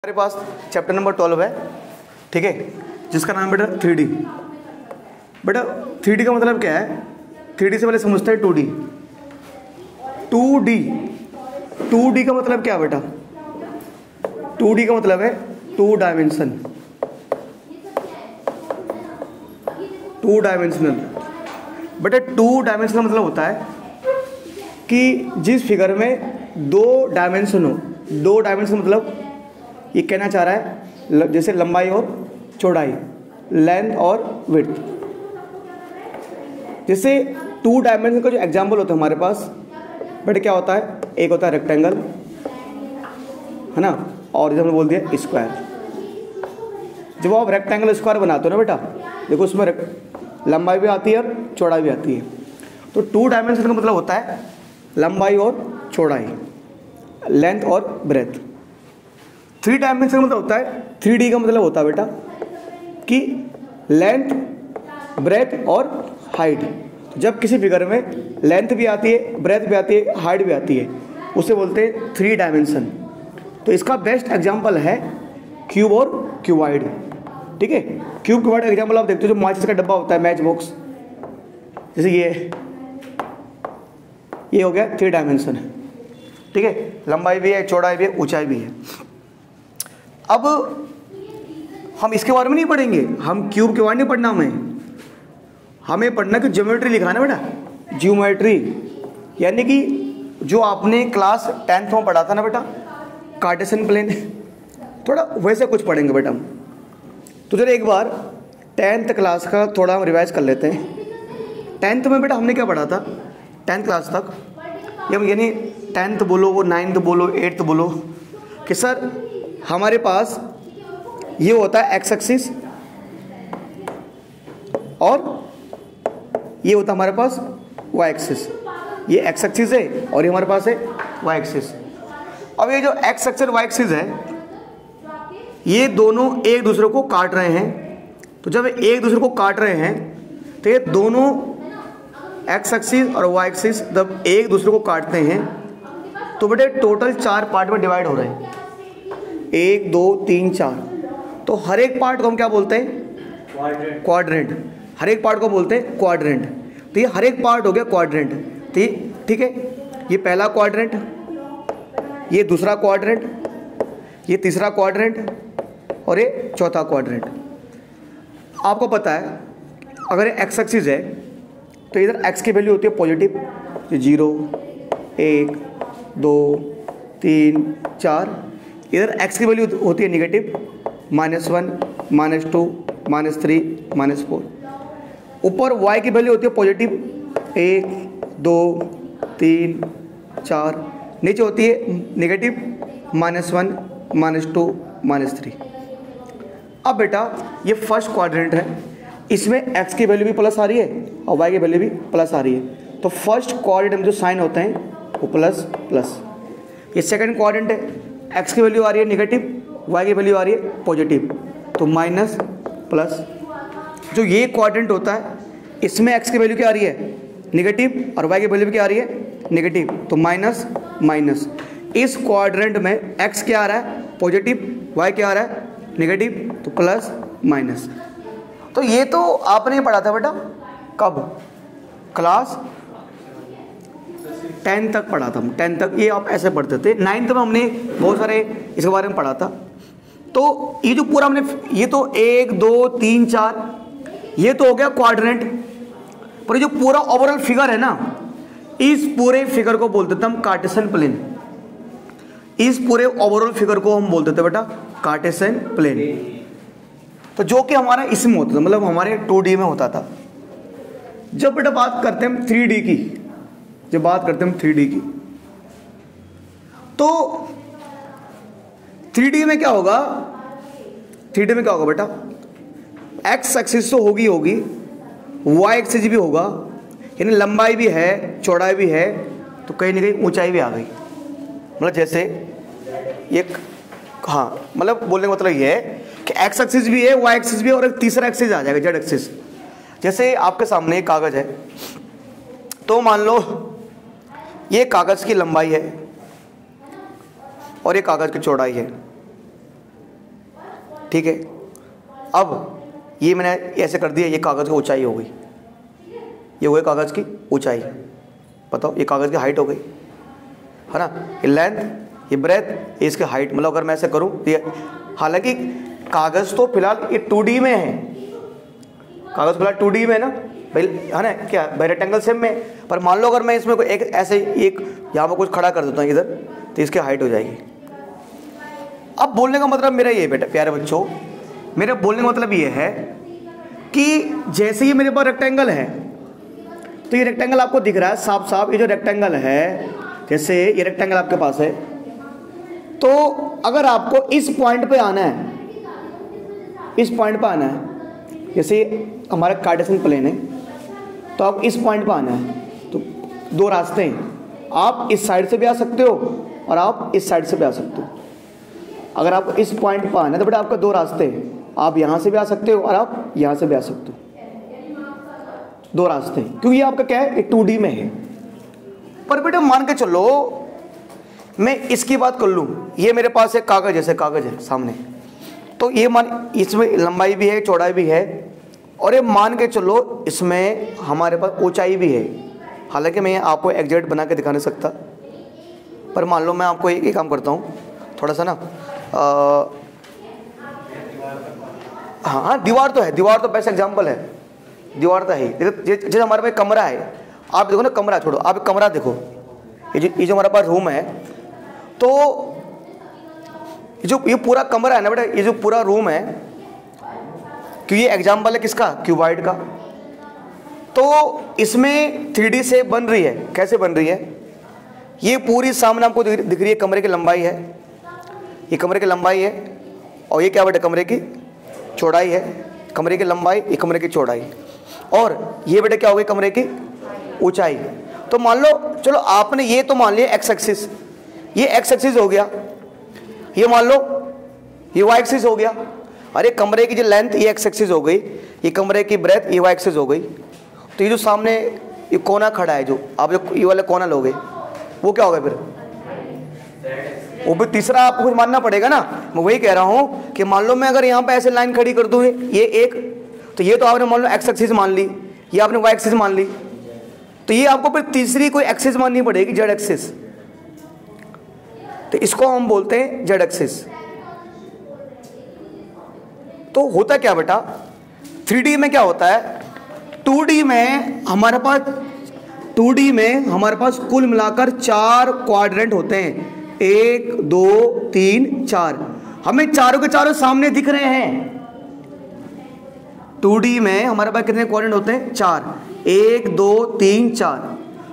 हमारे पास chapter number 12 है, ठीक है, जिसका नाम बेटा 3D। बेटा 3D का मतलब क्या है? 3D से पहले समझते हैं 2D। 2D का मतलब क्या है बेटा? 2D का मतलब है टू डायमेंशनल। बेटा टू डायमेंशनल मतलब होता है कि जिस फिगर में दो डायमेंशन हो। दो डायमेंशन मतलब ये कहना चाह रहा है जैसे लंबाई और चौड़ाई, लेंथ और विड्थ। जैसे टू डायमेंशन का जो एग्जांपल होता है हमारे पास बेटा क्या होता है? एक होता है रेक्टेंगल, है ना, और जैसे हमने बोल दिया स्क्वायर। जब आप रेक्टेंगल स्क्वायर बनाते हो ना बेटा, देखो उसमें लंबाई भी आती है और चौड़ाई भी आती है। तो टू डायमेंशन का मतलब होता है लंबाई और चौड़ाई, लेंथ और ब्रेथ। 3 डायमेंशन का मतलब होता है 3D का मतलब होता है बेटा कि लेंथ, ब्रेथ और हाइट। जब किसी फिगर में लेंथ भी आती है, ब्रेथ भी आती है, हाइट भी आती है, उसे बोलते हैं 3 डायमेंशन। तो इसका बेस्ट एग्जांपल है क्यूब और क्यूबॉइड, ठीक है। क्यूब क्यूबॉइड एग्जांपल आप देखते हो, जो माचिस का डब्बा होता है, मैच बॉक्स, जैसे ये हो गया 3 डायमेंशन, ठीक है। लंबाई भी है, चौड़ाई भी है, ऊंचाई भी है। अब हम इसके बारे में नहीं पढ़ेंगे, हम क्यूब के बारे में नहीं पढ़ना, हमें पढ़ना कि ज्योमेट्री लिखा ना बेटा, ज्योमेट्री, यानी कि जो आपने क्लास 10th में पढ़ा था ना बेटा, कार्टेशियन प्लेन, थोड़ा वैसे कुछ पढ़ेंगे बेटा हम। तो चलो एक बार 10th क्लास का थोड़ा हम रिवाइज कर लेते हैं। 10th में बेटा हमने क्या पढ़ा था? 10th क्लास तक, यानी 10th बोलो, वो 9th बोलो, 8th बोलो, कि सर हमारे पास ये होता है एक्स एक्सिस और ये होता है हमारे पास वाई एक्सिस। ये एक्स एक्सिस है और ये हमारे पास है वाई एक्सिस। अब ये जो एक्स एक्सिस और वाई एक्सिस है, ये दोनों एक दूसरे को काट रहे हैं। तो जब एक दूसरे को काट रहे हैं तो ये दोनों एक्स एक्सिस और वाई एक्सिस जब एक दूसरे को काटते हैं तो बेटे टोटल 4 पार्ट में डिवाइड हो रहे हैं, 1 2 3 4। तो हर एक पार्ट को हम क्या बोलते हैं? क्वाड्रेंट। हर एक पार्ट को बोलते हैं क्वाड्रेंट। तो ये हर एक पार्ट हो गया क्वाड्रेंट, ठीक है। ये पहला क्वाड्रेंट, ये दूसरा क्वाड्रेंट, ये तीसरा क्वाड्रेंट और ये चौथा क्वाड्रेंट। आपको पता है अगर एक्स एक्सिस है तो इधर एक्स की वैल्यू होती है पॉजिटिव, 0 1 2 3 4। इधर एक्स की वैल्यू होती है नेगेटिव, -1 -2 -3 -4। ऊपर वाई की वैल्यू होती है पॉजिटिव, 1 2 3 4। नीचे होती है नेगेटिव, -1 -2 -3। अब बेटा ये फर्स्ट क्वाड्रेंट है, इसमें एक्स की वैल्यू भी प्लस आ रही है और वाई की वैल्यू भी प्लस आ रही है। तो फर्स्ट क्वाड्रेंट में जो साइन होते हैं वो प्लस प्लस। ये सेकंड क्वाड्रेंट है, एक्स की वैल्यू आ रही है नेगेटिव, वाई की वैल्यू आ रही है पॉजिटिव, तो माइनस प्लस। जो ये क्वाड्रेंट होता है इसमें एक्स की वैल्यू क्या आ रही है? नेगेटिव, और वाई की वैल्यू भी क्या आ रही है? नेगेटिव, तो माइनस माइनस। इस क्वाड्रेंट में एक्स क्या आ रहा है? पॉजिटिव, वाई क्या आ रहा है? नेगेटिव, तो प्लस माइनस। तो ये तो आपने पढ़ा था बेटा, कब? क्लास 10 तक पढ़ा था, 10 तक ये आप ऐसे पढ़ते थे। 9th में हमने बहुत सारे इसके बारे में पढ़ा था। तो ये जो पूरा हमने, ये तो 1 2 3 4, ये तो हो गया क्वाड्रेंट। पर ये जो पूरा ओवरऑल फिगर है ना, इस पूरे फिगर को बोलते थे हम कार्टेशियन प्लेन। इस पूरे ओवरऑल फिगर को हम बोलते थे बेटा कार्टेशियन प्लेन। तो जो कि हमारा इसमें होता था, मतलब हमारे 2D में होता था। जब बेटा बात करते हैं हम 3D की, जब बात करते हैं हम 3D की, तो 3D में क्या होगा? 3D में क्या होगा बेटा? एक्स एक्सिस तो होगी, वाई एक्सिस भी होगा, यानी लंबाई भी है, चौड़ाई भी है, तो कहीं ना कहीं ऊंचाई भी आ गई। मतलब जैसे ये, हाँ, मतलब बोलने का मतलब ये है कि एक्स एक्सिस भी है, वाई एक्सिस भी है, और एक तीसरा एक्सिस आ जाएगा, जेड एक्सिस। जैसे आपके सामने एक कागज है, तो मान लो ये कागज की लंबाई है और ये कागज की चौड़ाई है। ठीक है। अब ये मैंने ऐसे कर दिया, ये कागज़ की ऊंचाई हो गई, ये हो गई कागज़ की ऊंचाई। बताओ ये कागज़ की हाइट हो गई, है ना। ये लेंथ, ये ब्रेथ, ये इसकी हाइट। मतलब अगर मैं ऐसे करूँ तो ये, हालांकि कागज़ तो फिलहाल ये 2D में है, कागज़ फिलहाल 2D में है ना भाई, है ना, क्या भाई रेक्टेंगल शेप में। पर मान लो अगर मैं इसमें कोई एक ऐसे एक यहाँ पर कुछ खड़ा कर देता हूँ इधर, तो इसकी हाइट हो जाएगी। अब बोलने का मतलब मेरा ये बेटा प्यारे बच्चों, मेरे बोलने का मतलब ये है कि जैसे ही मेरे पास रेक्टेंगल है, तो ये रेक्टेंगल आपको दिख रहा है साफ साफ, ये जो रेक्टेंगल है, जैसे ये रेक्टेंगल आपके पास है, तो अगर आपको इस पॉइंट पे आना है, इस पॉइंट पे आना है, जैसे हमारा कार्टेशियन प्लेन है, तो आप इस पॉइंट पे आना है, तो दो रास्ते हैं, आप इस साइड से भी आ सकते हो और आप इस साइड से भी आ सकते हो। अगर आपको इस पॉइंट पर आना है तो बेटा आपका दो रास्ते हैं, आप यहाँ से भी आ सकते हो और आप यहाँ से भी आ सकते हो, दो रास्ते हैं, क्योंकि ये आपका क्या है, 2D में है। पर बेटा मान के चलो मैं इसकी बात कर लूँ, ये मेरे पास एक कागज़, जैसे कागज़ है सामने, तो ये मान, इसमें लंबाई भी है, चौड़ाई भी है, और ये मान के चलो इसमें हमारे पास ऊंचाई भी है। हालांकि मैं आपको एग्जैक्ट बना के दिखा नहीं सकता, पर मान लो मैं आपको एक काम करता हूँ, थोड़ा सा ना, हाँ दीवार तो है, दीवार तो बेस्ट एग्जाम्पल है, दीवार तो है। जैसे हमारे पास कमरा है, आप देखो ना, कमरा छोड़ो, आप कमरा देखो, ये जो हमारे पास रूम है, तो ये पूरा कमरा है ना बेटा, ये जो पूरा रूम है, क्योंकि ये एग्जाम्पल है किसका, क्यूबॉइड का, तो इसमें 3D से बन रही है। कैसे बन रही है, ये पूरी सामने आपको दिख रही है, कमरे की लंबाई है, ये कमरे की लंबाई है, और ये क्या बेटा, कमरे की चौड़ाई है, कमरे की लंबाई, ये कमरे की चौड़ाई, और ये बेटा क्या हो गई, कमरे की ऊंचाई। तो मान लो, चलो आपने ये तो मान लिया एक्स एक्सिस, ये एक्स एक्सिस हो गया, ये मान लो ये वाई एक्सिस हो गया, अरे कमरे की जो लेंथ ये एक्स एक्सिस हो गई, ये कमरे की ब्रेथ ये वाई एक्सिस हो गई। तो ये जो सामने ये कोना खड़ा है, जो आप जो ये वाला कोना लोगे, वो क्या होगा फिर, वो भी तीसरा आपको कुछ मानना पड़ेगा ना। मैं वही कह रहा हूँ कि मान लो मैं अगर यहाँ पे ऐसे लाइन खड़ी कर दूँ, ये एक, तो ये तो आपने मान लो एक्स एक्सिस मान ली, ये आपने वाई एक्सिस मान ली, तो ये आपको फिर तीसरी कोई एक्सिस माननी पड़ेगी, जेड एक्सिस, तो इसको हम बोलते हैं जेड एक्सिस। तो होता क्या बेटा, 3D में क्या होता है, 2D में हमारे पास कुल मिलाकर 4 क्वाड्रेंट होते हैं, 1 2 3 4, हमें चारों के चारों सामने दिख रहे हैं। 2D में हमारे पास कितने क्वाड्रेंट होते हैं, 4, 1 2 3 4,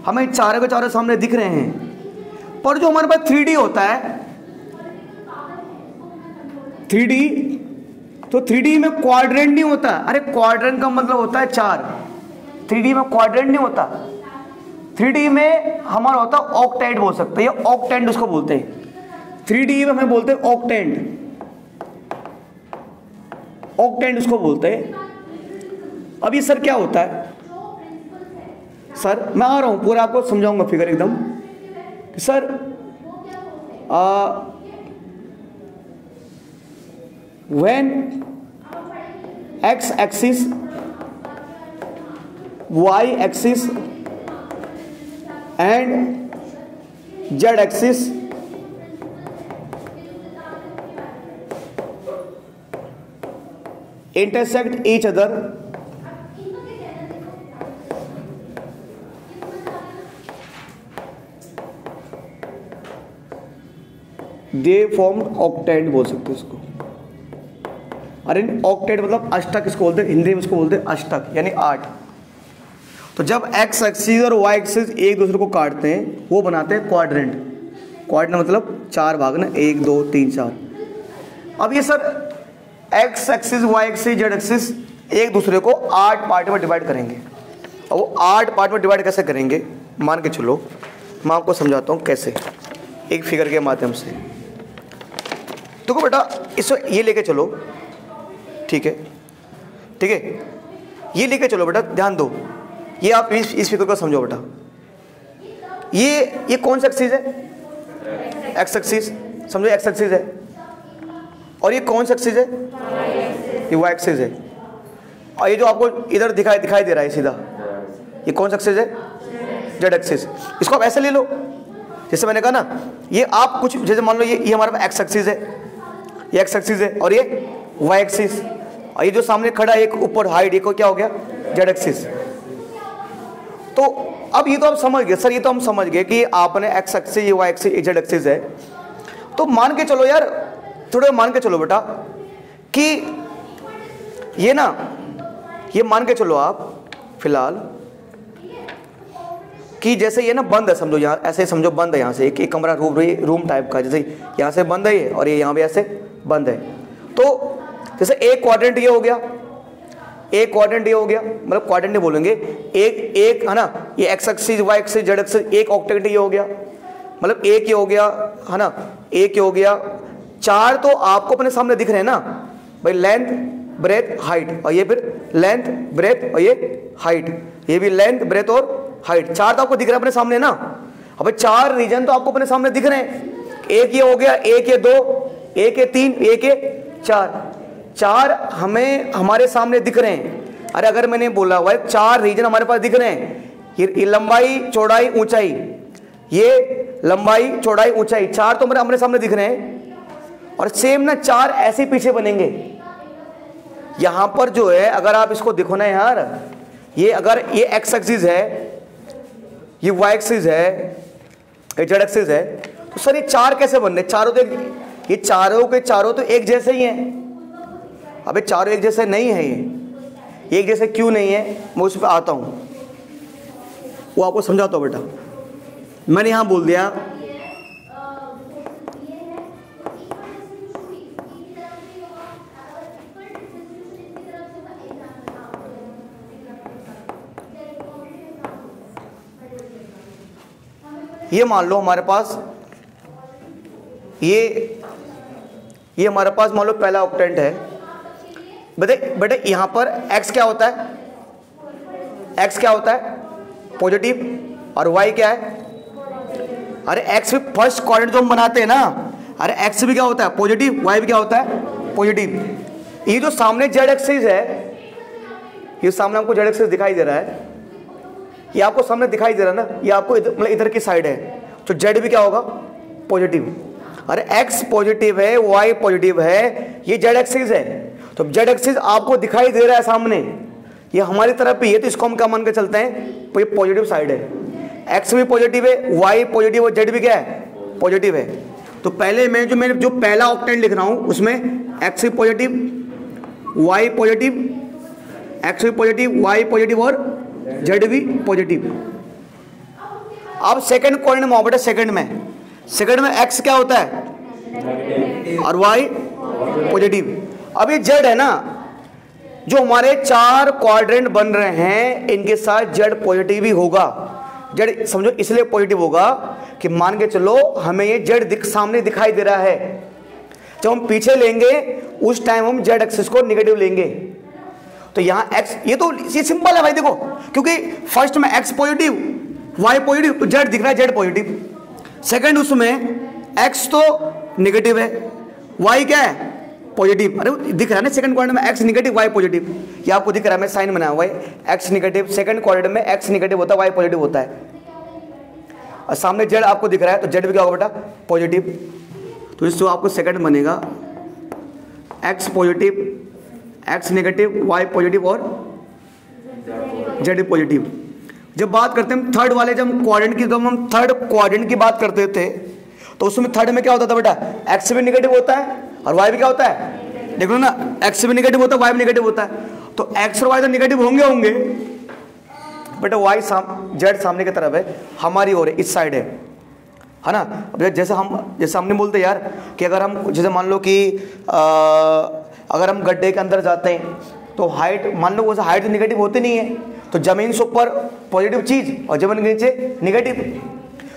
हमें चारों के चारों सामने दिख रहे हैं। पर जो हमारे पास 3D होता है, 3D, तो 3D में क्वाड्रेंट नहीं होता। अरे क्वाड्रेंट का मतलब होता है 4, 3D में क्वाड्रेंट नहीं होता, 3D में हमारा होता है ऑक्टेंट, बोल सकते हैं, ऑक्टेंट उसको बोलते हैं, 3D में हमें बोलते हैं ऑक्टेंट, ऑक्टेंट उसको बोलते हैं। अब ये सर क्या होता है, सर मैं आ रहा हूं, पूरा आपको समझाऊंगा फिगर एकदम। Sir when x axis, y axis and z axis intersect each other, they formed octant, बोल सकते हैं इसको। अरे ऑक्टेट मतलब अष्टक इसको बोलते हैं, हिंदी में इसको बोलते हैं अष्टक, यानी 8। तो जब एक्स एक्सिस और वाई एक्सिस एक दूसरे को काटते हैं, वो बनाते हैं क्वाड्रेंट। क्वाड्रेंट मतलब 4 भाग ना, 1 2 3 4। अब ये sir X axis, Y axis, Z axis एक दूसरे को 8 पार्ट में डिवाइड करेंगे। और वो 8 पार्ट में डिवाइड कैसे करेंगे, मान के चलो मैं आपको समझाता हूँ कैसे, एक फिगर के माध्यम से। देखो बेटा, इसको ये लेके चलो, ठीक है, ठीक है, ये लेके चलो बेटा, ध्यान दो, ये आप इस फिगर को समझो बेटा। ये कौन सा एक्सिस है, एक्स एक्सिस, समझो एक्स एक्सिस है, और ये कौन सा एक्सिस है? ये वाई एक्सिस है। और ये जो आपको इधर दिखाई दे रहा है सीधा, ये कौन सा एक्सिस है? Z axis. इसको आप ऐसे ले लो, जैसे मैंने कहा ना, ये आप कुछ जैसे मान लो ये हमारे पास एक्स एक्सिस है, ये एक्स एक्सिस है, और ये वाई एक्सिस, और ये जो सामने खड़ा है एक ऊपर हाइट, ये को क्या हो गया? Z axis. तो अब ये तो आप समझ गए सर, ये तो हम समझ गए कि आपने एक्स एक्सिस, ये वाई एक्सिस, ये जेड एक्सिस है। तो मान के चलो यार, थोड़ा मान के चलो बेटा कि ये ना, ये मान के चलो आप फिलहाल कि जैसे ये ना बंद है, समझो यहाँ ऐसे समझो बंद है, यहाँ से एक कमरा रूम टाइप का, जैसे यहाँ से बंद है ये, और ये यहाँ भी ऐसे बंद है। तो जैसे एक क्वाड्रेंट ये हो गया, एक क्वाड्रेंट ये हो गया, मतलब क्वाड्रेंट नहीं बोलेंगे, एक है ना, ये X axis, Y axis, Z axis, एक ऑक्टेंट ये हो गया, मतलब एक ये हो गया है ना, एक ये हो गया। चार तो आपको अपने सामने दिख रहे हैं ना भाई, लेंथ ब्रेथ हाइट, और ये फिर लेंथ ब्रेथ और ये हाइट, ये भी लेंथ ब्रेथ और हाइट, चार तो आपको दिख रहा है अपने सामने ना। अब चार रीजन तो आपको अपने सामने दिख रहे हैं, एक ये हो गया, एक ये दो, एक ये तीन, एक ये चार, चार हमें हमारे सामने दिख रहे हैं। अरे अगर मैंने बोला हुआ है चार रीजन हमारे पास दिख रहे हैं, ये लंबाई चौड़ाई ऊंचाई, ये लंबाई चौड़ाई ऊंचाई, चार तो हमारे सामने दिख रहे हैं। और सेम ना चार ऐसे पीछे बनेंगे। यहां पर जो है अगर आप इसको देखो ना यार, ये अगर ये एक्स एक्सिस है, ये वाई एक्सिस है, ये जेड एक्सिस है, तो सर ये चार कैसे बन रहे? चारों तो ये चारों के चारों तो एक जैसे ही हैं। अबे चारों एक जैसे नहीं है, ये एक जैसे क्यों नहीं है? मैं उस पर आता हूं, वो आपको समझाता हूं बेटा। मैंने यहां बोल दिया ये मान लो हमारे पास ये हमारे पास मान लो पहला ऑक्टेंट है। बेटे यहां पर x क्या होता है? x क्या होता है? पॉजिटिव, और y क्या है? अरे x भी फर्स्ट क्वाड्रेंट जो हम बनाते हैं ना, अरे x भी क्या होता है? पॉजिटिव, y भी क्या होता है? पॉजिटिव। ये जो सामने z एक्सिस है, ये सामने आपको z एक्सिस दिखाई दे रहा है, ये आपको सामने दिखाई दे रहा है ना, ये आपको मतलब इधर की साइड है, तो z भी क्या होगा? पॉजिटिव। अरे x पॉजिटिव है, y पॉजिटिव है, ये z एक्सिस है, तो z एक्सिस आपको दिखाई दे रहा है सामने, ये हमारी तरफ भी है, तो इसको हम क्या मान के चलते हैं? तो ये पॉजिटिव साइड है। x भी पॉजिटिव है, y पॉजिटिव और z भी क्या है? पॉजिटिव है। तो पहले मैं जो पहला ऑक्टेंट लिख रहा हूं उसमें x भी पॉजिटिव, y पॉजिटिव, x भी पॉजिटिव, y पॉजिटिव और z भी पॉजिटिव। अब सेकंड क्वाड्रेंट में आओ बेटा, सेकंड में x क्या होता है और y पॉजिटिव। अब ये z है ना, जो हमारे चार क्वाड्रेंट बन रहे हैं इनके साथ z पॉजिटिव ही होगा। z समझो इसलिए पॉजिटिव होगा कि मान के चलो हमें ये z सामने दिखाई दे रहा है, जब हम पीछे लेंगे उस टाइम हम z एक्सिस को नेगेटिव लेंगे। तो यहाँ x, ये सिंपल है भाई, देखो, क्योंकि फर्स्ट में x पॉजिटिव, y पॉजिटिव, तो z दिख रहा है z पॉजिटिव। सेकंड उसमें x तो नेगेटिव है, y क्या है? पॉजिटिव। अरे दिख रहा है ना सेकंड क्वाड्रेंट में x नेगेटिव, y पॉजिटिव, ये आपको दिख रहा है, मैं साइन बनाया हुआ है, x नेगेटिव, सेकंड क्वाड्रेंट में x नेगेटिव होता है, y पॉजिटिव होता है, और सामने z आपको दिख रहा है, तो z भी क्या होगा बेटा? पॉजिटिव। तो इससे आपको सेकंड बनेगा x positive, x negative, y positive और z पॉजिटिव। जब बात करते हैं थर्ड वाले, जब हम थर्ड क्वाड्रेंट की बात करते थे, तो उसमें थर्ड में क्या होता था बेटा? x भी नेगेटिव होता है और y भी क्या होता है? देखो ना, x भी नेगेटिव होता है, y भी नेगेटिव होता है, तो x और y तो नेगेटिव होंगे बेटा। y z सामने की तरफ है, हमारी ओर है, इस साइड है ना। अब जैसे हमने बोलते यार कि अगर हम जैसे मान लो कि अगर हम गड्ढे के अंदर जाते हैं तो हाइट, मान लो वैसे हाइट नेगेटिव होती नहीं है, तो जमीन से ऊपर पॉजिटिव चीज और जमीन के नीचे नेगेटिव,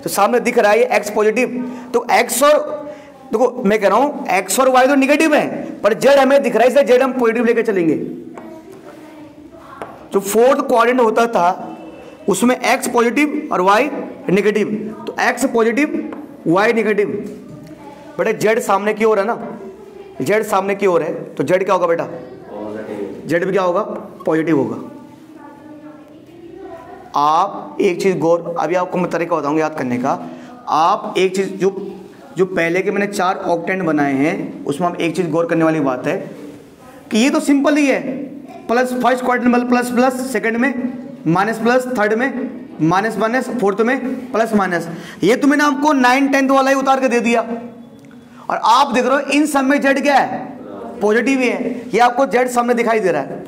तो सामने दिख रहा है x पॉजिटिव, तो x और देखो मैं कह रहा हूं x और y तो नेगेटिव है, पर z हमें दिख रहा है, इसलिए z हम पॉजिटिव लेकर चलेंगे। जो फोर्थ क्वाड्रेंट होता था उसमें x पॉजिटिव और y नेगेटिव, तो x positive y negative, but z सामने की ओर है ना, जेड सामने की ओर है तो जेड क्या होगा बेटा, जेड भी क्या होगा, पॉजिटिव होगा। आप एक चीज गौर, अभी आपको मैं तरीका बताऊंगा याद करने का। आप एक चीज जो पहले के मैंने 4 ऑक्टेंट बनाए हैं उसमें हम एक चीज गौर करने वाली बात है कि ये तो सिंपल ही है, प्लस फर्स्ट क्वाड्रेंट में प्लस प्लस, सेकंड में माइनस प्लस, थर्ड में माइनस माइनस, फोर्थ में प्लस माइनस। ये तो मैंने आपको 9 10th वाला ही उतार के दे दिया। और आप देख रहे हो इन सब में जेड क्या है, पॉजिटिव ही है। ये आपको जेड सामने दिखाई दे रहा है।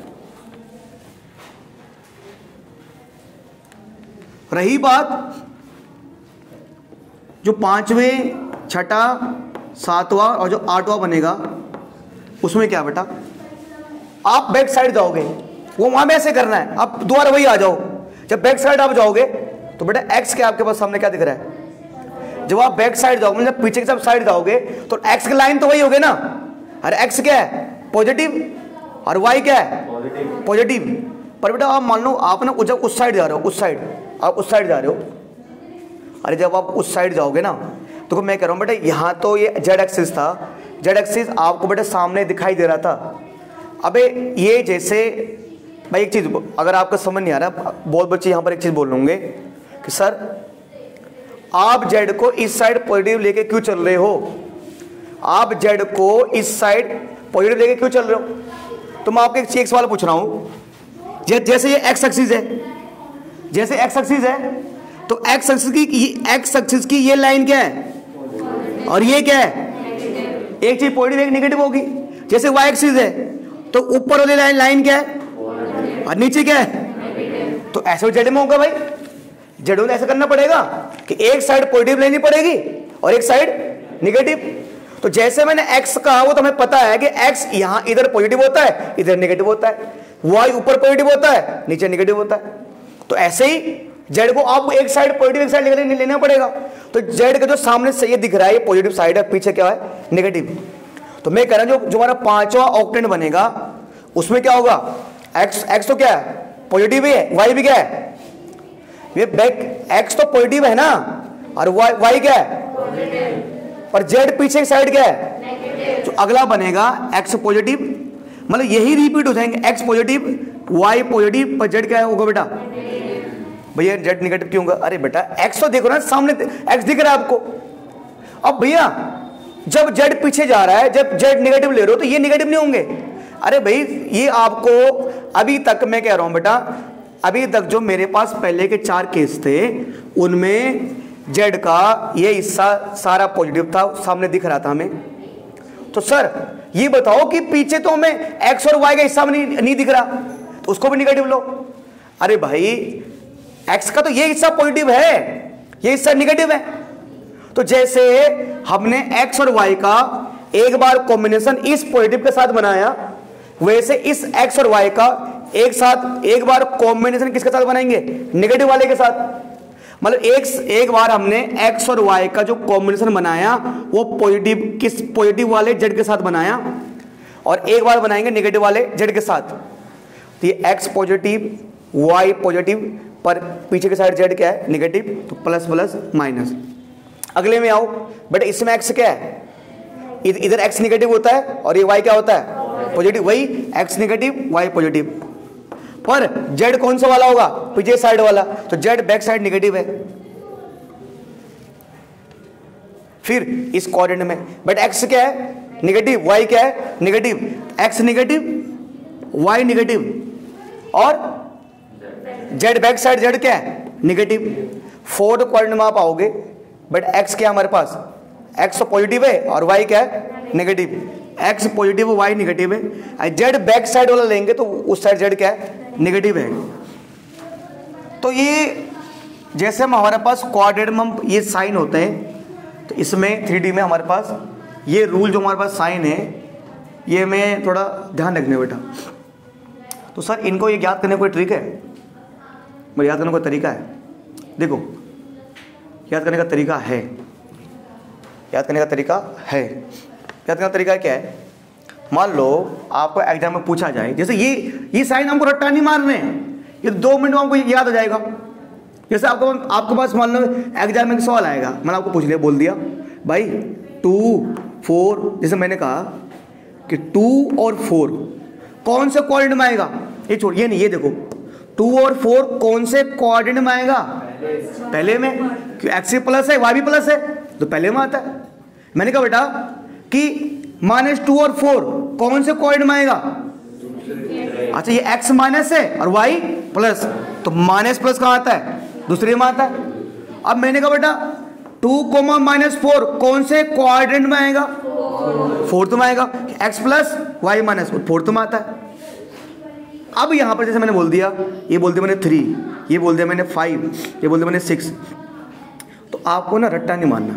रही बात जो 5वें, 6ठा, 7वां और जो 8वां बनेगा उसमें क्या बेटा, आप बैक साइड जाओगे, वो वहां में ऐसे करना है। आप दोबारा वही आ जाओ, जब बैक साइड आप जाओगे तो बेटा एक्स के आपके पास सामने क्या दिख रहा है। जब आप बैक साइड जाओगे, जब पीछे की सब साइड जाओगे तो एक्स की लाइन तो वही होगी ना। अरे एक्स क्या है, पॉजिटिव, और वाई क्या है, पॉजिटिव। पर बेटा आप मान लो आप ना जब उस साइड जा रहे हो, उस साइड, आप उस साइड जा रहे हो, अरे जब आप उस साइड जाओगे ना तो मैं कह रहा हूँ बेटा यहाँ तो ये जेड एक्सिस था, जेड एक्सिस आपको बेटा सामने दिखाई दे रहा था। अबे ये जैसे भाई एक चीज़ अगर आपको समझ नहीं आ रहा, बहुत बच्चे यहाँ पर एक चीज़ बोल लूँगे कि सर आप जेड को इस साइड पॉजिटिव लेके क्यों चल रहे हो, आप जेड को इस साइड पॉजिटिव लेके क्यों चल रहे हो। तो मैं आपको एक सवाल पूछ रहा हूँ, जैसे ये एक्स एक्सिस है, जैसे एक्स एक्सिस है तो एक्स एक्सिस की ये लाइन क्या है और ये क्या है, एक चीज पॉजिटिव एक नेगेटिव होगी। जैसे वाई एक्सिस है तो ऊपर वाली लाइन क्या है और नीचे क्या है, तो ऐसे जेड में होगा भाई। जेड में ऐसा करना पड़ेगा कि एक साइड पॉजिटिव लेनी पड़ेगी और एक साइड नेगेटिव। तो जैसे मैंने एक्स कहा वो तो हमें पता है कि एक्स यहां इधर पॉजिटिव होता है, इधर नेगेटिव होता है, वाई ऊपर पॉजिटिव होता है, नीचे नेगेटिव होता है। तो ऐसे ही जेड को आपको एक साइड पॉजिटिव एक साइड नेगेटिव लेना पड़ेगा। तो जेड का जो सामने से ये दिख रहा है ये पॉजिटिव साइड है, पीछे क्या है, नेगेटिव। तो मैं कह रहा हूं जो हमारा 5वां ऑक्टेंट बनेगा उसमें क्या होगा, एक्स तो क्या है, पॉजिटिव है, वाई भी क्या है, ये बैक एक्स तो पॉजिटिव है ना, और वाई क्या है, और जेड पीछे साइड क्या है, जो अगला बनेगा एक्स पॉजिटिव, मतलब यही रिपीट हो जाएंगे, एक्स पॉजिटिव, वाई पॉजिटिव, पर जेड क्या होगा बेटा, भैया जेड नेगेटिव क्यों होगा। अरे बेटा एक्स तो देखो ना सामने, एक्स दिख रहा है आपको। अब भैया जब जेड पीछे जा रहा है, जब जेड नेगेटिव ले रहे हो तो ये नेगेटिव नहीं होंगे। अरे भाई ये आपको अभी तक मैं कह रहा हूं बेटा, अभी तक जो मेरे पास पहले के 4 केस थे उनमें जेड का ये हिस्सा सारा पॉजिटिव था, सामने दिख रहा था हमें। तो सर ये बताओ कि पीछे तो हमें एक्स और वाई का हिस्सा नहीं दिख रहा, तो उसको भी नेगेटिव लो। अरे भाई एक्स का तो ये हिस्सा पॉजिटिव है, ये हिस्सा नेगेटिव है। तो जैसे हमने एक्स और वाई का एक बार कॉम्बिनेशन इस पॉजिटिव के साथ बनाया, वैसे इस एक्स और वाई का एक बार कॉम्बिनेशन किसके साथ बनाएंगे, नेगेटिव वाले के साथ। मतलब एक बार हमने एक्स और वाई का जो कॉम्बिनेशन बनाया वो पॉजिटिव वाले जेड के साथ बनाया, और एक बार बनाएंगे नेगेटिव वाले जेड के साथ। तो ये एक्स पॉजिटिव, वाई पॉजिटिव, पर पीछे की साइड जेड क्या है, नेगेटिव, तो प्लस प्लस माइनस। अगले में आओ बेटा, इसमें एक्स क्या है, इधर एक्स नेगेटिव होता है और ये वाई क्या होता है, पॉजिटिव। वही एक्स नेगेटिव वाई पॉजिटिव, पर जेड कौन सा वाला होगा, पीछे साइड वाला, तो जेड बैक साइड नेगेटिव है। फिर इस क्वाड्रेंट में बट एक्स क्या है, नेगेटिव, वाई क्या है, negative, X negative, Y negative, और जेड बैक साइड जेड क्या है, नेगेटिव। 4th क्वाड्रेंट में आप आओगे बट एक्स क्या हमारे पास, एक्स तो पॉजिटिव है और वाई क्या है, negative, X positive Y negative है। जेड बैक साइड वाला लेंगे तो उस साइड जेड क्या है, नेगेटिव है। तो ये जैसे हमारे पास क्वाड्रेंट में ये साइन होते हैं, तो इसमें 3D में हमारे पास ये रूल जो हमारे पास साइन है, ये मैं थोड़ा ध्यान रखने बेटा। तो सर इनको ये याद करने कोई ट्रिक है, मेरे याद करने का तरीका है। देखो याद करने का तरीका है, याद करने का तरीका है, याद करने का तरीका क्या है। मान लो आपको एग्जाम में पूछा जाए, जैसे ये साइन हमको रट्टा नहीं मारने हैं, ये 2 मिनट में हमको याद हो जाएगा। जैसे आपके पास मान लो एग्जाम में सवाल आएगा, मैंने आपको पूछ लिया, बोल दिया भाई 2 4, जैसे मैंने कहा कि 2 और 4 कौन से कोऑर्डिनेट में आएगा, ये छोड़िए नहीं, ये देखो 2 और 4 कौन से कोऑर्डिनेट में आएगा, पहले में, क्योंकि एक्स भी प्लस है वाई भी प्लस है तो पहले में आता है। मैंने कहा बेटा कि -2 और 4 कौन से कोऑर्डिनेट में आएगा, अच्छा ये x माइनस है और y प्लस, तो माइनस प्लस कहाँ आता है, दूसरे में आता है। अब मैंने कहा बेटा 2, -4 कौन से कोऑर्डिनेट में आएगा, फोर्थ में आएगा, x plus Y minus fourth में आता है। अब यहां पर जैसे मैंने बोल दिया, ये बोल दिया मैंने 3, ये बोल दिया मैंने 5, ये बोल दिया मैंने 6, तो आपको ना रट्टा नहीं मारना,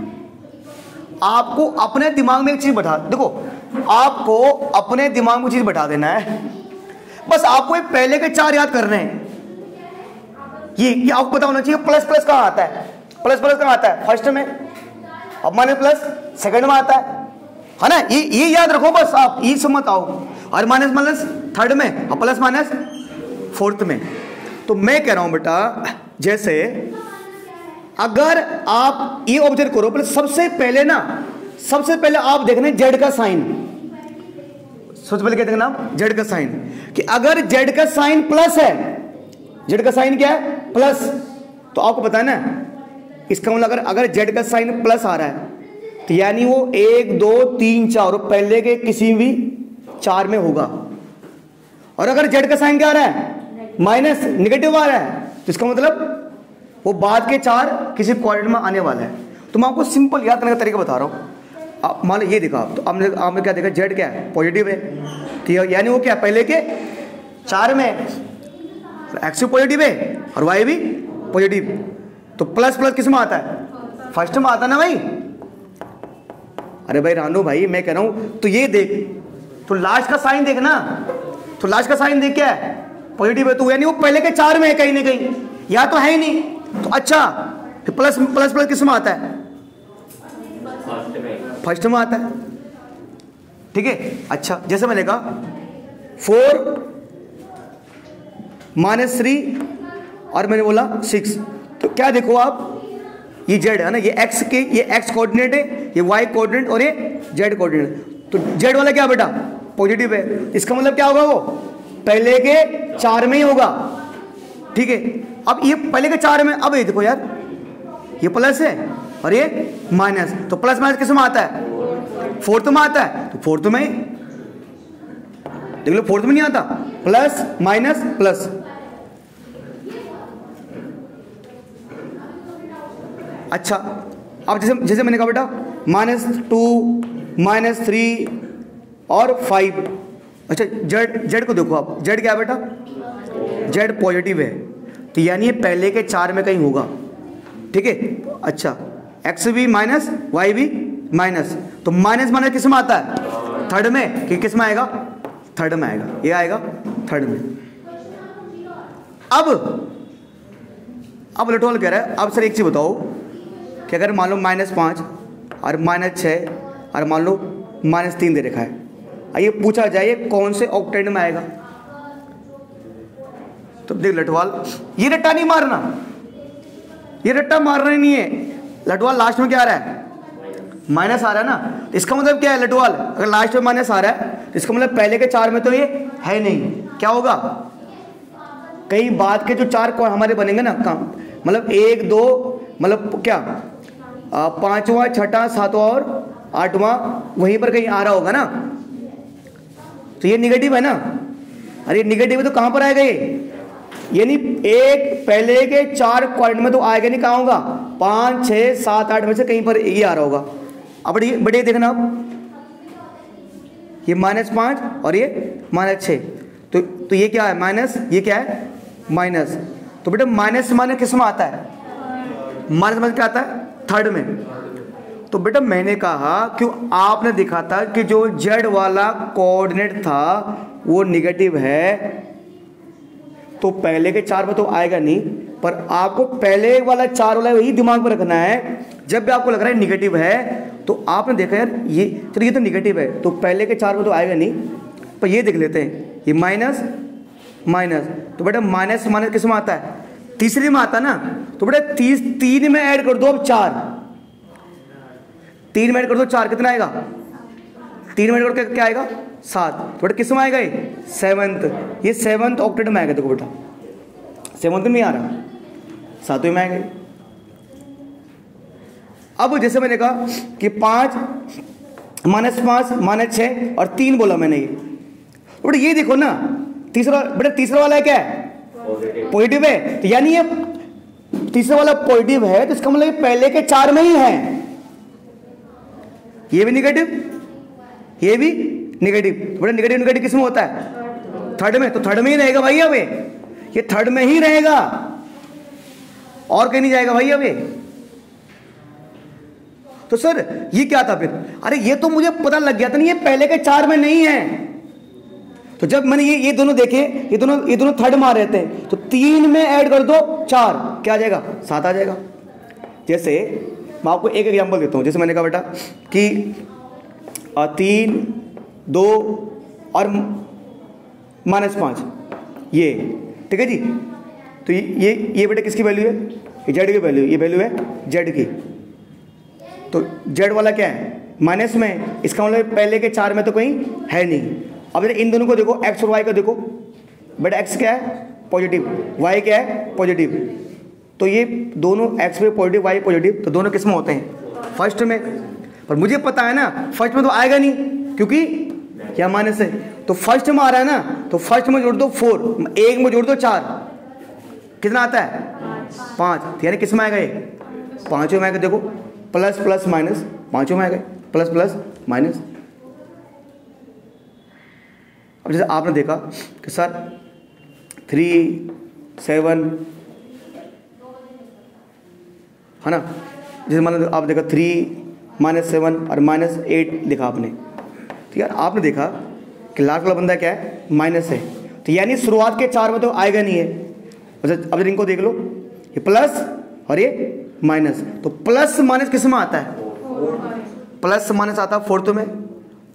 आपको अपने दिमाग में एक चीज बैठा, देखो आपको अपने दिमाग में चीज बैठा देना है, बस आपको ये पहले के 4 याद करने हैं। ये आपको पता होना चाहिए प्लस प्लस कहाँ आता है, प्लस प्लस कहाँ आता है, फर्स्ट में, अब माइनस प्लस सेकंड में आता है ना, ये याद रखो बस, आप ये सब मत आओ, और माइनस माइनस थर्ड में और प्लस माइनस फोर्थ में। तो मैं कह रहा हूं बेटा, जैसे अगर आप ये ऑब्जर्व करो, पर सबसे पहले आप देखना जेड का साइन, सबसे पहले क्या देखना जेड का साइन, कि अगर जेड का साइन प्लस है, जेड का साइन क्या है प्लस, तो आपको पता है ना, इसका मतलब अगर जेड का साइन प्लस आ रहा है तो यानी वो 1 2 3 4 पहले के किसी भी 4 में होगा, और अगर जेड का साइन क्या आ रहा है माइनस नेगेटिव आ रहा है तो इसका मतलब वो बाद के 4 किसी कोऑर्डिनेट में आने वाला है। तो मैं आपको सिंपल याद करने का तरीका बता रहा हूँ। आप मान लो ये देखा, तो आपने क्या देखा, जेड क्या है पॉजिटिव है, तो यानी वो क्या पहले के 4 में, एक्स भी पॉजिटिव है और वाई भी पॉजिटिव, तो प्लस प्लस किस में आता है, फर्स्ट में आता है ना भाई। अरे भाई रानू भाई मैं कह रहा हूं, तो ये देख, तो लास्ट का साइन देखना, तो लास्ट का साइन देख क्या है पॉजिटिव है, तो यानी वो पहले के 4 में है कहीं ना कहीं, या तो है ही नहीं, तो अच्छा फिर प्लस प्लस प्लस किस में आता है, फर्स्ट में आता है, ठीक है। अच्छा जैसे मैंने कहा 4 -3 और मैंने बोला 6, तो क्या देखो आप, ये जेड है ना, ये एक्स के, ये एक्स कोऑर्डिनेट है, ये वाई कोऑर्डिनेट और ये जेड कोऑर्डिनेट, तो जेड वाला क्या बेटा पॉजिटिव है, इसका मतलब क्या होगा, वो पहले के 4 में ही होगा, ठीक है। अब ये पहले के 4 में, अब ये देखो यार ये प्लस है और ये माइनस, तो प्लस माइनस किस में आता है, फोर्थ में आता है, तो फोर्थ में देख लो, फोर्थ में नहीं आता, प्लस माइनस प्लस। अच्छा अब जैसे मैंने कहा बेटा -2 -3 और 5, अच्छा जेड को देखो आप, जेड क्या है बेटा, जेड पॉजिटिव है, तो यानी ये पहले के 4 में कहीं होगा, ठीक है। अच्छा एक्स भी माइनस वाई भी माइनस, तो माइनस माइनस किस में आता है, थर्ड में, कि किस में आएगा, थर्ड में आएगा, ये आएगा थर्ड में। अब लटोल कह रहा है, अब सर एक चीज बताओ कि अगर मान लो -5 और -6 और मान लो -3 दे रखा है, आइए पूछा जाए कौन से ऑक्टेट में आएगा, तो देख लटवाल, ये रट्टा नहीं मारना, ये रट्टा मारना ही नहीं है, लटवाल लास्ट में क्या आ रहा है, माइनस आ रहा है ना, इसका मतलब क्या है लटवाल, अगर लास्ट में माइनस आ रहा है तो इसका मतलब पहले के 4 में तो ये है नहीं, क्या होगा, कई बाद के जो 4 हमारे बनेंगे ना, काम मतलब 1 2 मतलब क्या 5वां 6वां 7वां और 8वां वहीं पर कहीं आ रहा होगा ना, तो ये निगेटिव है ना, अरे निगेटिव है तो कहां पर आएगा ये, यानी एक पहले के 4 क्वाड्रेंट में तो आएगा नहीं, कहां होगा 5 6 7 8 में से कहीं पर ये आ रहा होगा। अब बड़े देखना आप, ये -5 और ये -6, तो ये क्या है माइनस, ये क्या है माइनस, तो बेटा माइनस माइनस किस में आता है, माइनस माइनस क्या आता है थर्ड में। तो बेटा मैंने कहा क्यों, आपने दिखा था कि जो जेड वाला कोऑर्डिनेट था वो निगेटिव है, तो पहले के 4 में तो आएगा नहीं, पर आपको पहले वाला 4 वाला वही दिमाग में रखना है, जब भी आपको लग रहा है निगेटिव है तो आपने देखा यार ये, चलो ये तो निगेटिव है तो पहले के 4 में तो आएगा नहीं, पर ये देख लेते हैं, ये माइनस माइनस, तो बेटा माइनस माइनस किस में आता है, तीसरे में आता ना, तो बेटा 3 में ऐड कर दो, अब 4, 3 में ऐड कर दो 4, कितना आएगा 3 में ऐड करके क्या आएगा 7, बेटा किस में आएगा ये 7th, ये 7th ऑक्टेट में आएगा। देखो बेटा 7th में आ रहा, 7वें में आएगा। अब जैसे मैंने कहा कि 5 -5 -6 और 3 बोला मैंने ये, बेटा ये देखो ना तीसरा, बेटा तीसरा वाला है क्या है पॉजिटिव है, तो यानी ये तीसरा वाला पॉजिटिव है तो इसका मतलब ये पहले के 4 में ही है। ये भी नेगेटिव, ये भी नेगेटिव, बेटा नेगेटिव नेगेटिव किस में होता है 3rd में, तो 3rd में ही रहेगा भाई। अब ये 3rd में ही रहेगा और कहीं नहीं जाएगा भाई। अब ये तो सर ये क्या था फिर, अरे ये तो मुझे पता लग गया था ना ये पहले के 4 में नहीं है। तो जब मैंने ये दोनों देखे, ये दोनों 3rd में आ रहे थे, तो 3 में ऐड कर दो 4, क्या आ जाएगा 7 आ जाएगा। जैसे मैं आपको एक एग्जांपल देता हूँ, जैसे मैंने कहा बेटा कि 3 2 और -5 ये, ठीक है जी। तो ये बेटा किसकी वैल्यू है, ये जेड की वैल्यू, ये वैल्यू है जेड की। तो जेड वाला क्या है माइनस में, इसका मतलब पहले के 4 में तो कहीं है नहीं। अब इन दोनों को देखो, एक्स और वाई को देखो, बेटा एक्स क्या है पॉजिटिव, वाई क्या है पॉजिटिव, तो ये दोनों एक्स पे पॉजिटिव वाई पॉजिटिव, तो दोनों किस में होते हैं फर्स्ट में। पर मुझे पता है ना फर्स्ट में तो आएगा नहीं क्योंकि क्या माइनस है, तो फर्स्ट में आ रहा है ना, तो फर्स्ट में जोड़ दो 4, एक में जोड़ दो 4, कितना आता है 5, यानी किस में आएगा ये 5 में आएगा। देखो प्लस प्लस माइनस 5 में आएगा, प्लस प्लस माइनस। अब जैसे आपने देखा कि सर 3 7 है ना, जैसे मान आप देखा 3 -7 और -8 लिखा आपने, तो यार आपने देखा कि लास्ट वाला बंदा क्या है माइनस है, तो यानी शुरुआत के 4 में तो आएगा नहीं है। अब इनको देख लो, ये प्लस और ये माइनस, तो प्लस माइनस किस में आता है प्लस माइनस आता है 4th में।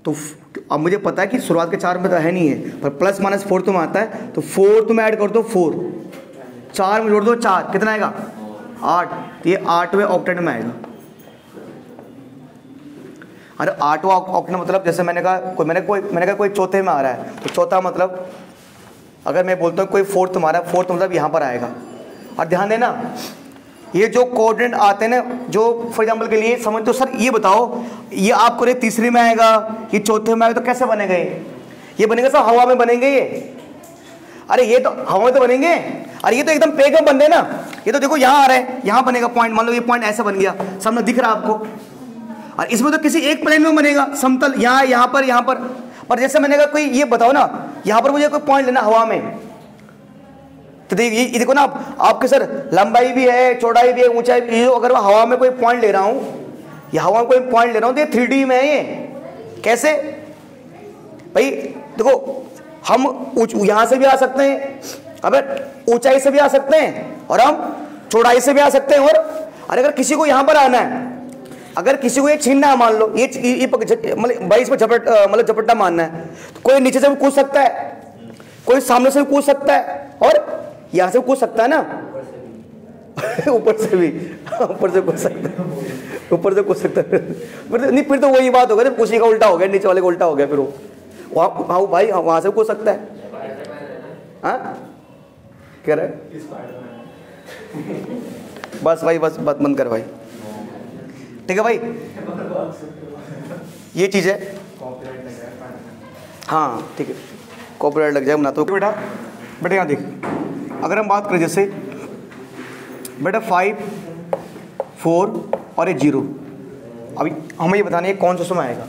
तो अब मुझे पता है कि शुरुआत के 4 में तो है नहीं है, पर प्लस माइनस 4th में आता है, तो 4th में ऐड कर दो 4, 4 में जोड़ दो 4, कितना आएगा 8, तो ये 8वें ऑक्टेट में आएगा। अरे 8वां ऑक्टेट मतलब जैसे मैंने कहा कोई चौथे में आ रहा है, तो चौथा मतलब अगर मैं बोलता हूँ कोई 4th में आ रहा है, 4th मतलब यहाँ पर आएगा। और ध्यान देना ये जो कोऑर्डिनेट आते हैं ना, जो फॉर एग्जांपल के लिए समझ, तो सर ये बताओ ये आपको रे तीसरे में आएगा, ये चौथे में आएगा, तो कैसे बनेगा ये बनेगा सर हवा में बनेंगे ये। अरे ये तो हवा में तो बनेंगे, अरे ये तो एकदम पे बन रहे ना, ये तो देखो यहाँ आ रहा है, यहाँ बनेगा पॉइंट, मान लो ये पॉइंट ऐसा बन गया, सामने दिख रहा है आपको। और इसमें तो किसी एक प्लेन में बनेगा समतल, यहाँ पर जैसे मैंने कहा कोई ये बताओ ना, यहाँ पर मुझे कोई पॉइंट लेना हवा में, तो ये देखो ना आपके सर लंबाई भी है, चौड़ाई भी है, ऊंचाई भी है, अगर मैं हवा में कोई पॉइंट ले रहा हूँ, ये हवा में कोई पॉइंट ले रहा हूँ तो ये 3D में है। ये कैसे भाई, देखो हम यहाँ से भी आ सकते हैं, अब ऊंचाई से भी आ सकते हैं, और हम चौड़ाई से भी आ सकते हैं। और अगर किसी को यहाँ पर आना है, अगर किसी को ये छीनना है, मान लो ये मतलब भाई इसमें झपट्टा मारना है, तो कोई नीचे से भी कूद सकता है, कोई सामने से भी कूद सकता है, और यहाँ से कूद सकता है ना ऊपर से कूद सकता है, ऊपर से कूद सकता है। फिर तो वही बात हो गई, कुर्सी का उल्टा हो गया, नीचे वाले का उल्टा हो गया, फिर वो हाँ भाई वहाँ से कूद सकता है। हाँ कह रहे बस भाई, बस बात बंद कर भाई, ठीक है भाई, ये चीज़ है। हाँ ठीक है, कॉपीराइट लग जाए ना तो बेटा यहाँ देख, अगर हम बात करें जैसे बेटा 5 4 और ये 0, अभी हमें ये बताना है कौन सा समय आएगा।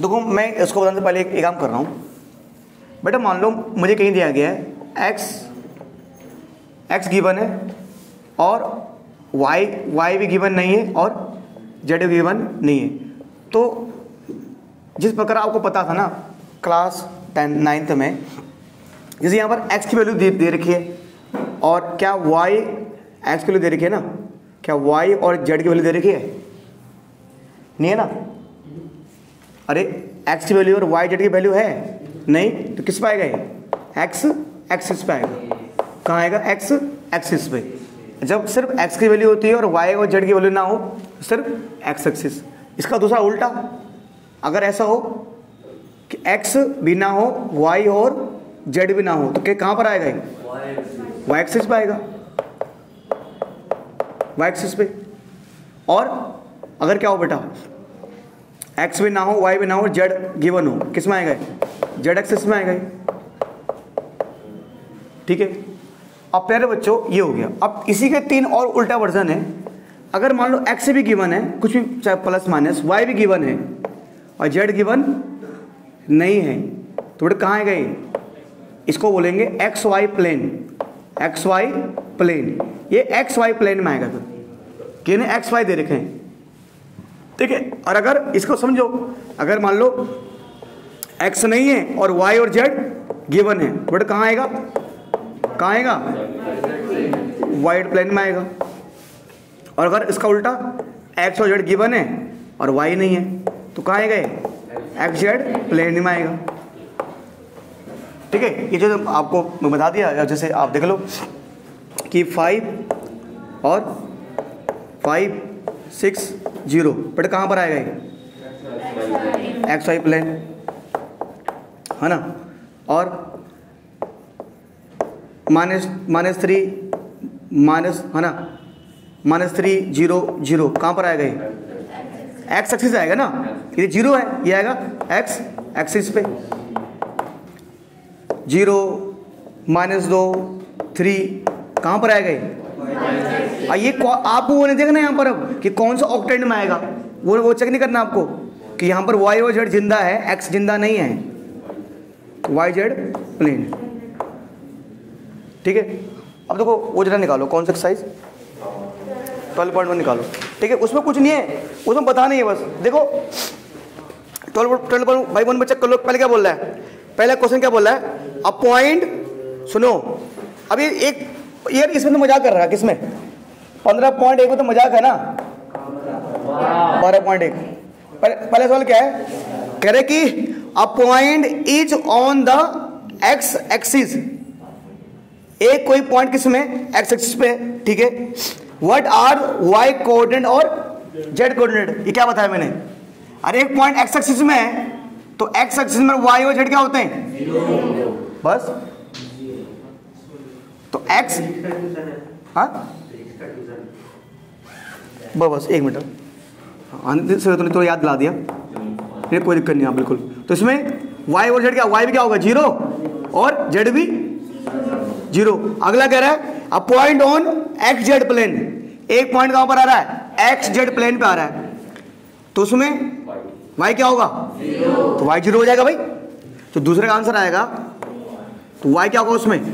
देखो मैं इसको बताने से पहले एक काम कर रहा हूँ बेटा, मान लो मुझे कहीं दिया गया है x गिवन है और y भी गिवन नहीं है और z भी गिवन नहीं है। तो जिस प्रकार आपको पता था ना क्लास 9th में, जैसे यहाँ पर x की वैल्यू दे रखी है और क्या y x की वैल्यू दे रखी है ना, क्या y और z की वैल्यू दे रखी है, नहीं है ना। अरे x की वैल्यू और y z की वैल्यू है नहीं, तो किस पे आएगा ये x एक्सिस पे आएगा। कहाँ आएगा x एक्सिस पे। जब सिर्फ x की वैल्यू होती है और y और z की वैल्यू ना हो, सिर्फ x एक्सिस। इसका दूसरा उल्टा, अगर ऐसा हो कि x भी ना हो, y और z भी ना हो, तो क्या कहाँ पर आएगा ये? y एक्सिस पे आएगा, y एक्सिस पे। और अगर क्या हो बेटा, x भी ना हो, y भी ना हो, z गिवन हो, किस में आएगा? z एक्सिस में आएगा। ठीक है। अब प्यारे बच्चों ये हो गया। अब इसी के 3 और उल्टा वर्जन है। अगर मान लो x भी गिवन है, कुछ भी चाहे प्लस माइनस, y भी गिवन है और z गिवन नहीं है, तो बेटा कहाँ आएगा ये? इसको बोलेंगे X Y plane. X Y plane, ये एक्स वाई प्लेन में आएगा। तो कि इन्हें एक्स वाई दे रखे हैं, ठीक है। और अगर इसको समझो, अगर मान लो एक्स नहीं है और वाई और जेड गिवन है, बट कहाँ आएगा? कहाँ आएगा? वाइड प्लेन में आएगा। और अगर इसका उल्टा एक्स और जेड गिवन है और वाई नहीं है, तो कहाँ आएगा? एक्स जेड प्लेन में आएगा। ठीक है। ये जो आपको मैं बता दिया, जैसे आप देख लो कि 5 और 5 6 0, बट कहाँ पर आएगा ये? एक्स वाई प्लेन, है ना। और -3 माइनस, है ना, -3 0 0, कहाँ पर आएगा ये? एक्स एक्सिस आएगा ना, ये 0 है, ये आएगा एक्स एक्सिस पे। 0 -2 3, कहाँ पर आएगा ये? ये आपको वो नहीं देखना यहाँ पर अब कि कौन सा ऑक्टेट में आएगा, वो चेक नहीं करना आपको कि यहाँ पर वाई और जेड जिंदा है, एक्स जिंदा नहीं है, वाई जेड प्लेन। ठीक है। अब देखो वो जरा निकालो, कौन सा एक्सरसाइज 12.1 निकालो। ठीक है। उसमें कुछ नहीं है, उसमें बता नहीं है, बस देखो 12.1 में चेक कर लो। पहले क्या बोल रहा है? पहला क्वेश्चन क्या बोल रहा है? अ पॉइंट, सुनो अभी एक यार इसमें तो मजाक कर रहा है, किसमें? 15.1 में तो मजाक है ना, 12.1। पहले सवाल क्या है? कह रहे कि a point is on the X axis, एक कोई पॉइंट किसमें? एक्स एक्सिस पे। ठीक है। व्हाट आर वाई कोऑर्डिनेट और जेड कोऑर्डिनेट? ये क्या बताया मैंने? अरे एक पॉइंट एक्स एक्सिस में है, तो एक्स एक्सिस में वाई और जेड क्या होते हैं? बस। तो एक्स, हाँ बस 1 मिनट, तो याद दिला दिया, ये कोई दिक्कत नहीं। आप बिल्कुल। तो इसमें वाई और जेड क्या? वाई भी क्या होगा? 0 और जेड भी 0। अगला कह रहा है a point on X Z plane, एक पॉइंट कहां पर आ रहा है? एक्स जेड प्लेन पे आ रहा है, तो उसमें वाई क्या होगा? तो वाई 0 हो जाएगा भाई। तो दूसरे का आंसर आएगा, तो वाई क्या होगा उसमें?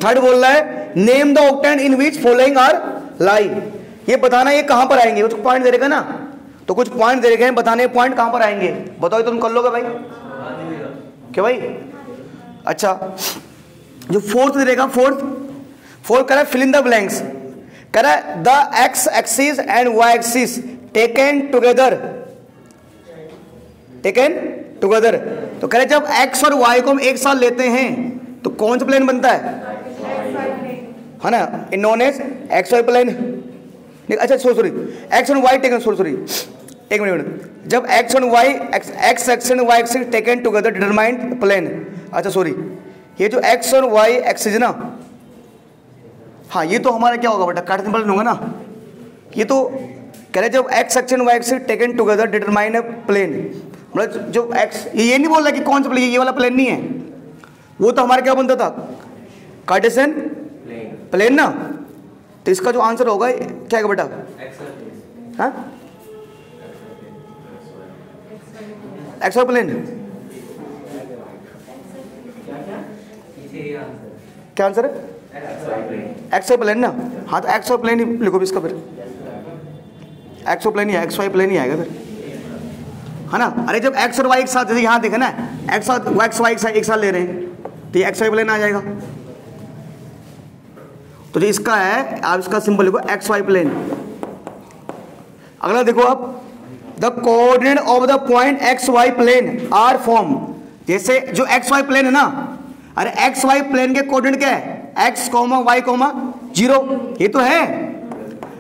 थर्ड बोल रहा है name the octant in which following are lie, ये बताना ये कहां पर आएंगे। कुछ पॉइंट दे रहेगा ना, तो कुछ पॉइंट दे रखे हैं, बताने पॉइंट कहां पर आएंगे, बताओ। तुम कर लोगे भाई क्या भाई? अच्छा, जो फोर्थ दे रहेगा, फोर्थ कह रहा है फिल इन द ब्लैंक्स, कह रहा है the X axis and Y axis taken together, तो कह रहे जब एक्स और वाई को हम एक साथ लेते हैं तो कौन सा प्लेन बनता है ना, in known as X Y plane. अच्छा sorry, X and Y taken, sorry एक मिनट, जब X and Y, X axis and Y axis taken together determine plane. अच्छा सॉरी, ये जो एक्स और वाई एक्सिस है ना, हाँ ये तो हमारा क्या होगा बेटा? कार्टेशियन प्लेन होगा ना। ये तो कह रहे जब X axis and Y axis taken together determine a plane, मतलब जो एक्स, ये नहीं बोल रहा कि कौन सा प्लेन, ये वाला प्लेन नहीं है, वो तो हमारा क्या बनता था? कार्टेशियन प्लेन ना। तो इसका जो आंसर होगा क्या है बेटा? हाँ एक्स वाई प्लेन। क्या आंसर है? एक्स वाई प्लेन ना। हाँ तो एक्स वाई प्लेन ही लिखो इसका, फिर एक्स वाई प्लेन ही, एक्स वाई प्लेन ही आएगा फिर, है ना। अरे जब एक्स और वाई एक साथ, जैसे यहाँ देखे ना, एक्स वाई एक साथ ले रहे हैं, तो ये एक्स वाई प्लेन आ जाएगा। तो जो इसका है, आप इसका सिंबल लिखो एक्स वाई प्लेन। अगला देखो आप, the coordinate of the point X Y plane are form, जैसे जो एक्स वाई प्लेन है ना, अरे एक्स वाई प्लेन के कोऑर्डिनेट क्या है? एक्स कॉमा वाई कॉमा 0, ये तो है।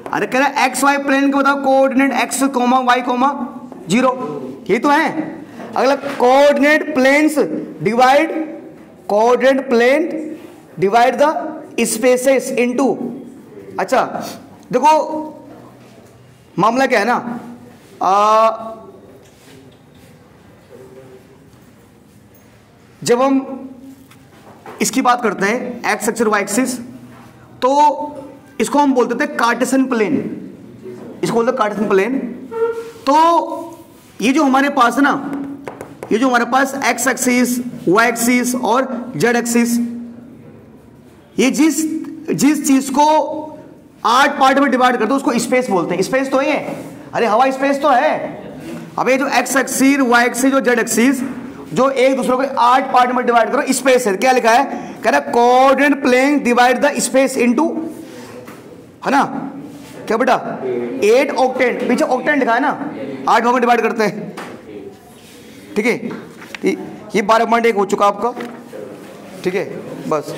अरे कह रहा है एक्स वाई प्लेन के बताओ coordinate X comma Y comma 0, ये तो है। अगला coordinate planes divide, coordinate plane divide the spaces into. अच्छा देखो मामला क्या है ना, जब हम इसकी बात करते हैं एक्स एक्सिस वाई एक्सिस, तो इसको हम बोलते थे कार्टेशियन प्लेन, इसको बोलते कार्टेशियन प्लेन। तो ये जो हमारे पास है ना, ये जो हमारे पास एक्स एक्सिस वाई एक्सिस और जेड एक्सिस, ये जिस चीज को 8 पार्ट में डिवाइड करते हैं उसको स्पेस बोलते हैं। स्पेस तो है, अरे हवा स्पेस तो है। अब ये जो एक्स एक्सिस वाई एक्सिस और जेड एक्सिस जो एक दूसरे को 8 पार्ट में डिवाइड करो, स्पेस है। क्या लिखा है, कह रहा है coordinate plane divide the space into, है ना क्या बेटा, 8 ऑक्टेंट, पीछे ऑक्टेंट लिखा है ना, 8 भाग में डिवाइड करते हैं। ठीक है, ये 12.1 हो चुका आपका। ठीक है बस।